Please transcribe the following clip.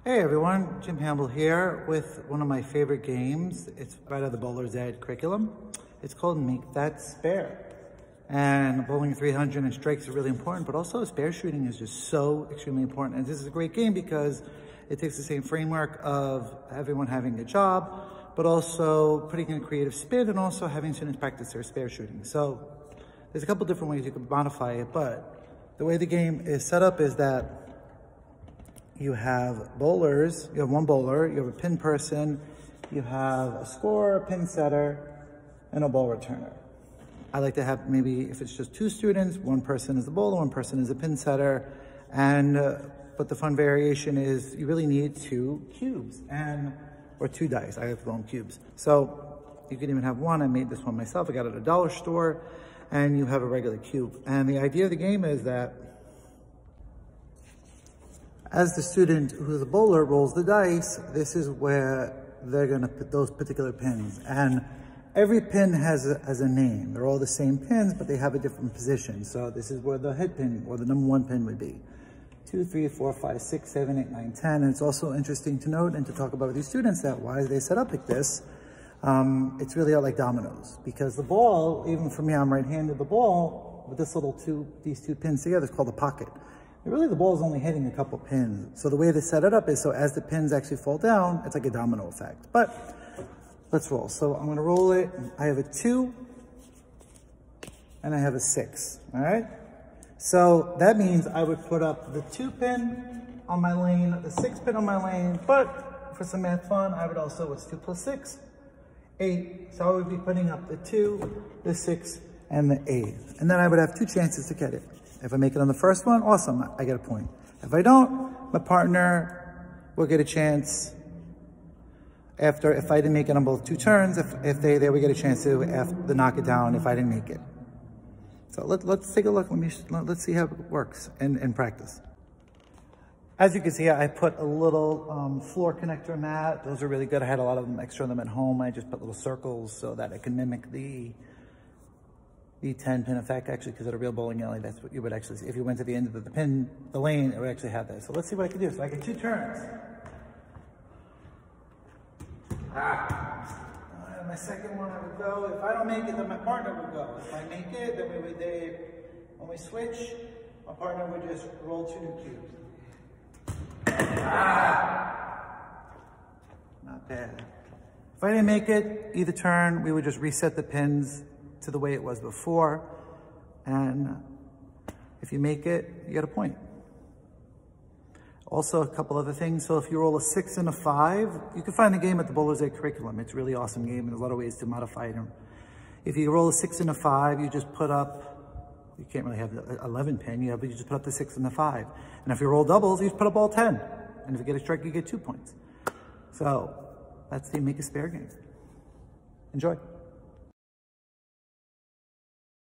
Hey everyone, Jim Hamble here with one of my favorite games. It's right out of the Bowler's Edge curriculum. It's called Make That Spare. And bowling 300 and strikes are really important, but also spare shooting is just so extremely important. And this is a great game because it takes the same framework of everyone having a job, but also putting in a creative spin and also having students practice their spare shooting. So there's a couple different ways you could modify it, but the way the game is set up is that you have bowlers, you have one bowler, you have a pin person, you have a scorer, a pin setter, and a ball returner. I like to have maybe, if it's just two students, one person is the bowler, one person is a pin setter, but the fun variation is you really need two cubes, or two dice. I have blown cubes. So you can even have one. I made this one myself. I got it at a dollar store, and you have a regular cube. And the idea of the game is that as the student who's a bowler rolls the dice, this is where they're gonna put those particular pins. And every pin has a name. They're all the same pins, but they have a different position. So this is where the head pin or the number one pin would be. 2, 3, 4, 5, 6, 7, 8, 9, 10. And it's also interesting to note and to talk about with these students that why they set up like this. It's really like dominoes, because the ball, even for me, I'm right-handed, the ball with these two pins together is called a pocket. Really, the ball is only hitting a couple pins. So the way they set it up is so as the pins actually fall down, it's like a domino effect. But let's roll. So I'm gonna roll it. I have a 2 and I have a 6, all right? So that means I would put up the 2 pin on my lane, the 6 pin on my lane, but for some math fun, I would also, what's 2 plus 6? 8. So I would be putting up the 2, the 6, and the 8. And then I would have 2 chances to get it. If I make it on the first one, awesome, I get a point. If I don't, my partner will get a chance if I didn't make it on both 2 turns, if they would get a chance to knock it down if I didn't make it. So let's take a look, let's see how it works in practice. As you can see, I put a little floor connector mat. Those are really good. I had a lot of them, extra of them at home. I just put little circles so that I can mimic the 10 pin effect, actually, because at a real bowling alley, that's what you would actually see. If you went to the end of the lane, it would actually have that. So let's see what I can do. So I get 2 turns. My second one I would go. If I don't make it, then my partner would go. If I make it, then when we switch, my partner would just roll 2 new cubes. Not bad. If I didn't make it, either turn, we would just reset the pins to the way it was before, and if you make it, you get a point. Also, a couple other things. So if you roll a 6 and a 5, you can find the game at the Bowler's Edge curriculum. It's a really awesome game, and there's a lot of ways to modify it. If you roll a 6 and a 5, you just put up, you can't really have the 11 pin, you just put up the 6 and the 5. And if you roll doubles, you just put up all 10. And if you get a strike, you get 2 points. So that's the Make a Spare game. Enjoy.